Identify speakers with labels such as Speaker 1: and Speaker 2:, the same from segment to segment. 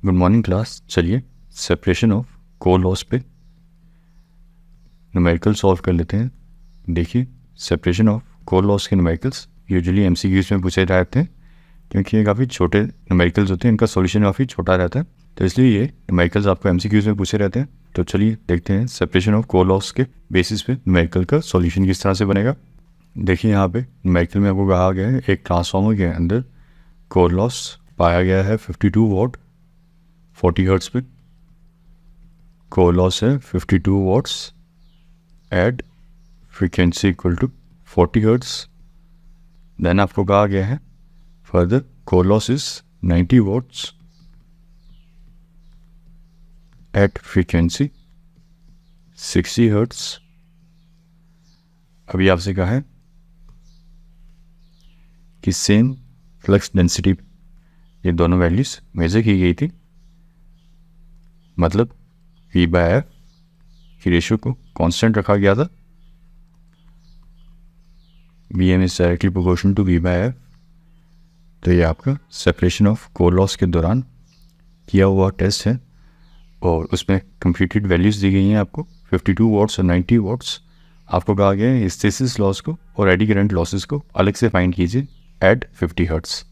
Speaker 1: Good morning class. चलिए separation of core loss पे numerical solve कर लेते हैं। देखिए सेपरेशन ऑफ कोर लॉस के न्यूमेरिकल्स यूजुअली एमसीक्यूज में पूछे जाते हैं क्योंकि ये काफ़ी छोटे न्यूमेरिकल्स होते हैं, इनका सॉल्यूशन काफ़ी छोटा रहता है, तो इसलिए ये न्यूमेरिकल्स आपको एमसीक्यूज में पूछे रहते हैं। तो चलिए देखते हैं सेपरेशन ऑफ कोर लॉस के बेसिस पे न्यूमेरिकल का सॉल्यूशन किस तरह से बनेगा। देखिए यहाँ पे न्यूमेरिकल में आपको कहा गया है एक ट्रांसफार्मर के अंदर कोर लॉस पाया गया है 52 वॉट 40 हर्ट्ज पे। कोर लॉस है 52 watts at frequency equal to 40 hertz. Then आपको कहा गया है further core loss is 90 watts at frequency 60 hertz. अभी आपसे कहा है कि सेम फ्लक्स डेंसिटी ये दोनों वैल्यूज मेजर की गई थी, मतलब V बाय एफ की रेशियो को कांस्टेंट रखा गया था। Vm is directly proportional to V by F. तो ये आपका सेपरेशन ऑफ कोर लॉस के दौरान किया हुआ टेस्ट है और उसमें कंप्यूटेड वैल्यूज़ दी गई हैं आपको 52 वॉट्स और 90 वॉट्स। आपको कहा गया है हिस्टैरिसीस लॉस को और एडी करंट लॉसेस को अलग से फाइंड कीजिए एट 50 हर्ट्स।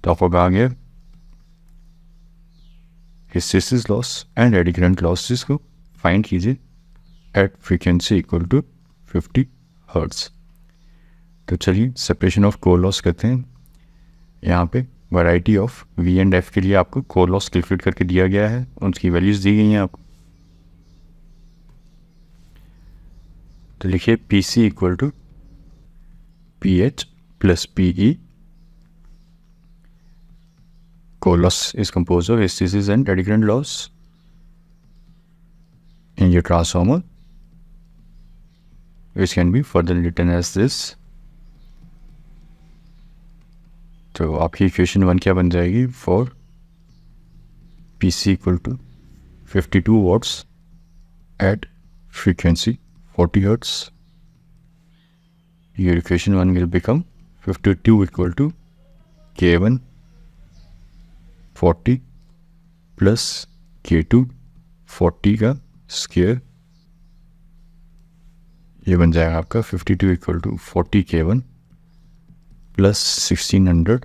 Speaker 1: तो आपको कहा गया hysteresis loss and eddy current losses को फाइंड कीजिए at frequency equal to 50 hertz. तो चलिए सेपरेशन ऑफ कोर लॉस करते हैं। यहाँ पे variety of V and F के लिए आपको कोर लॉस कैलकुलेट करके दिया गया है, उनकी वैल्यूज़ दी गई हैं आपको। तो लिखिए P C equal to P H plus P E. Core loss is compose of hysteresis and eddy current loss in your transformer, which can be further written as this. तो आपकी इक्वेशन 1 क्या बन जाएगी for P C equal to 52 watts at frequency 40 hertz. Your equation 1 will become 52 equal to K1 40 plus K2 40 का square. ये बन जाएगा आपका 52 equal to 40 K1 plus 1600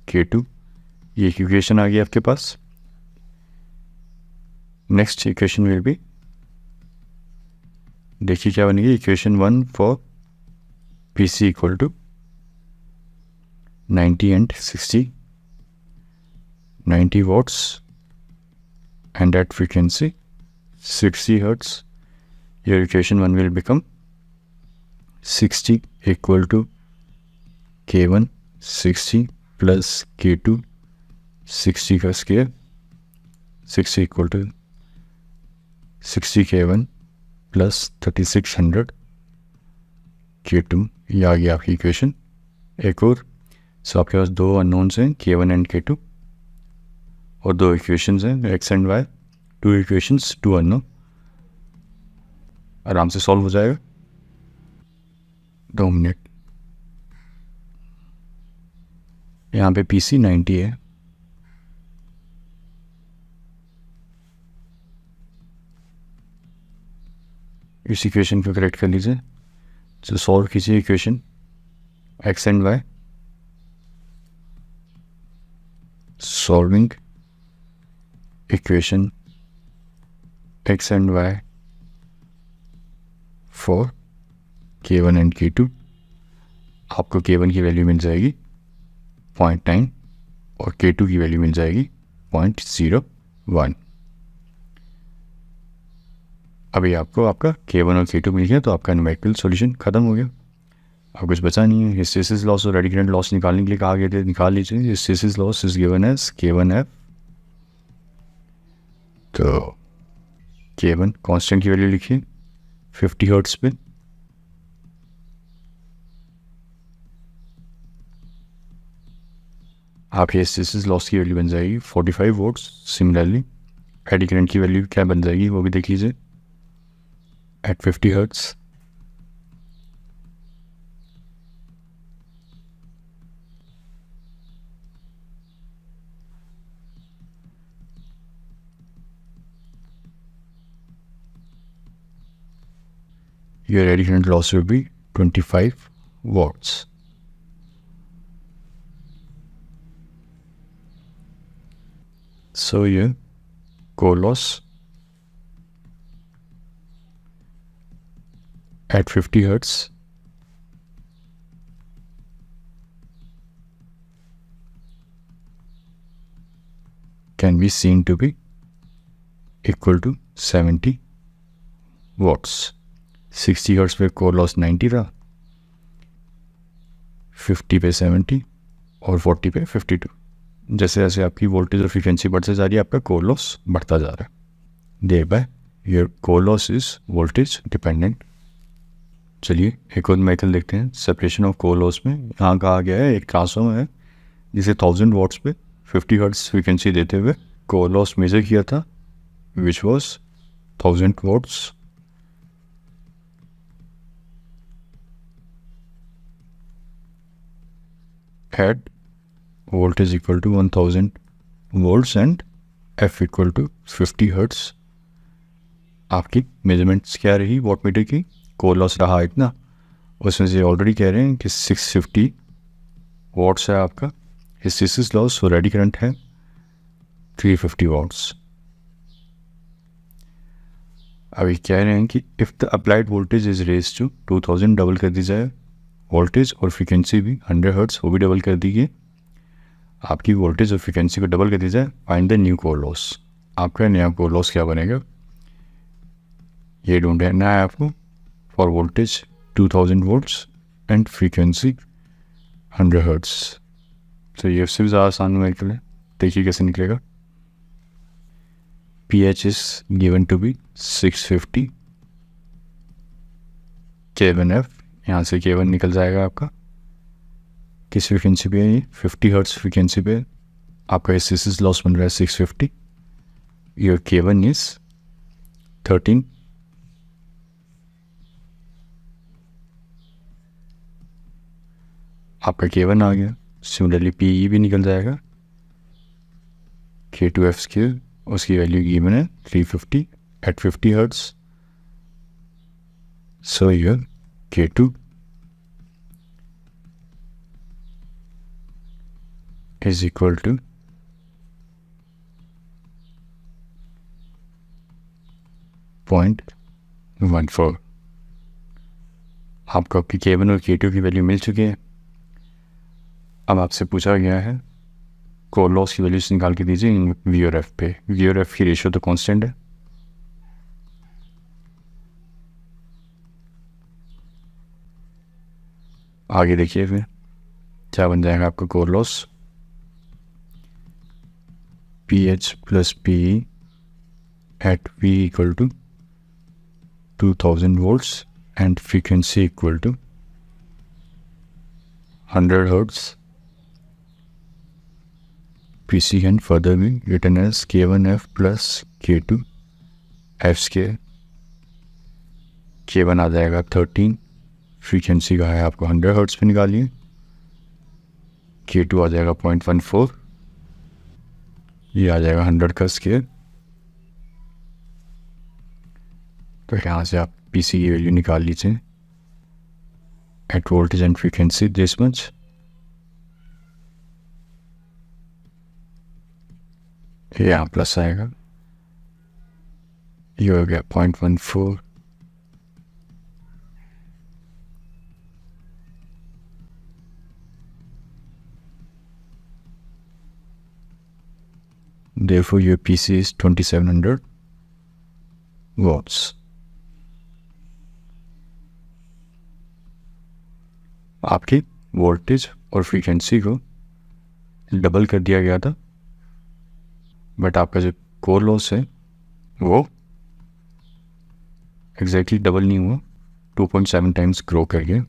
Speaker 1: K2। ये इक्वेशन आ गई आपके पास। नेक्स्ट इक्वेशन विल बी, देखिए क्या बनेगी equation 1 for P C equal to 90 and 60 90 watts and at frequency 60 hertz. Your equation 1 will become 60 equal to K1 60 plus K2 60 का square 60 equal to 60 K1 plus 3600 K2। ये आ गया आपकी equation. एक और, सो आपके पास दो अननोन्स हैं K1 एंड K2 और दो इक्वेशंस हैं X and Y। Two equations two unknown, आराम से सॉल्व हो जाएगा 2 मिनट। यहाँ पे पी सी 90 है, इस इक्वेशन को करेक्ट कर लीजिए। तो सॉल्व कीजिए equation X and Y. Solving equation X and Y for K1 and K2। आपको K1 की वैल्यू मिल जाएगी 0.9 और K2 की वैल्यू मिल जाएगी 0.01। अभी आपको आपका K1 और K2 मिल गया तो आपका न्यूमेरिकल सॉल्यूशन ख़त्म हो गया। अब कुछ बचा नहीं है। हिस्टैरिसीस लॉस और एडी करंट लॉस निकालने के लिए कहा गया था, निकाल लीजिए। Hysteresis loss is given as K1F। तो K1 कांस्टेंट की वैल्यू लिखिए 50 हर्ट्ज पे। आपकी हिस्टैरिसीस लॉस की वैल्यू बन जाएगी 45 वोल्ट्स। सिमिलरली एडी करंट की वैल्यू क्या बन जाएगी वो भी देख लीजिए at 50 hertz. your eddy current loss will be 25 watts. So your core loss at 50 hertz can be seen to be equal to 70 watts. 60 hertz पे कोर लॉस 90 था, 50 पे 70 और 40 पे 52. जैसे जैसे आपकी वोल्टेज और फ्रीक्वेंसी बढ़ते जा रही है, आपका कोर लॉस बढ़ता जा रहा है. Thereby your core loss is voltage dependent. चलिए एक और न्यूमेरिकल देखते हैं. सेपरेशन ऑफ कोर लॉस में यहाँ कहा गया है एक ट्रांसफार्मर है जिसे 1000 वॉट्स पे 50 हर्ट्स फ्रीक्वेंसी देते हुए कोर लॉस मेजर किया था, which was 1000 watts. at voltage equal to 1000 volts and F equal to 50 hertz. आपकी मेजरमेंट्स क्या रही वॉट मीटर की? कोर लॉस रहा इतना, उसमें से ऑलरेडी कह रहे हैं कि 650 वॉट्स है आपका. हिस्टैरिसीस लॉस और एडी करंट है 350 वॉट्स. अभी कह रहे हैं कि if the applied voltage is raise to 2000, double कर दी जाए वोल्टेज और फ्रीक्वेंसी भी 100 हर्ट्स वो भी डबल कर दी गई. आपकी वोल्टेज और फ्रीक्वेंसी को डबल कर दी जाए, find the new core loss. आपका नया कोर लॉस क्या बनेगा ये ढूंढना है आपको. For voltage 2000 volts and frequency 100 hertz. तो ये उससे भी ज़्यादा आसान न्यूमेरिकल है. देखिए कैसे निकलेगा. pH is given to be 650 K1F. यहाँ से K1 निकल जाएगा आपका. किस फ्रीक्वेंसी पे है ये? 50 हर्ट्स फ्रीक्वेंसी पे आपका हिस्टैरिसीस लॉस बन रहा है 650. Your K1 is 13. आपका K1 आ गया. सिमिलरली PE भी निकल जाएगा. K2F की उसकी वैल्यू गिवन है 350 at 50 hertz. So your K2 is equal to 0.14. आपको आपकी K1 और K2 की वैल्यू मिल चुकी है. अब आपसे पूछा गया है कोर लॉस की वैल्यूज निकाल के दीजिए इन V और F पे. V और F की रेशियो तो कांस्टेंट है. आगे देखिए फिर क्या बन जाएगा आपका core loss. pH plus PE at V equal to 2000 volts and frequency equal to 100 hertz. PC can further be written as K1F plus K2 F square. K1 आ जाएगा 13, फ्रीक्वेंसी का है आपको 100 हर्ट्स पे निकालिए. K2 आ जाएगा 0.14, ये आ जाएगा 100 का स्केयर. तो यहाँ से आप PC की वैल्यू निकाल लीजिए at voltage and frequency this much. यहाँ प्लस आएगा, ये हो गया 0.14. Therefore, your PC is 2700 watts. आपकी वोल्टेज और फ्रीक्वेंसी को डबल कर दिया गया था, बट आपका जो कोर लॉस है वो एग्जैक्टली डबल नहीं हुआ, 2.7 टाइम्स ग्रो कर गया.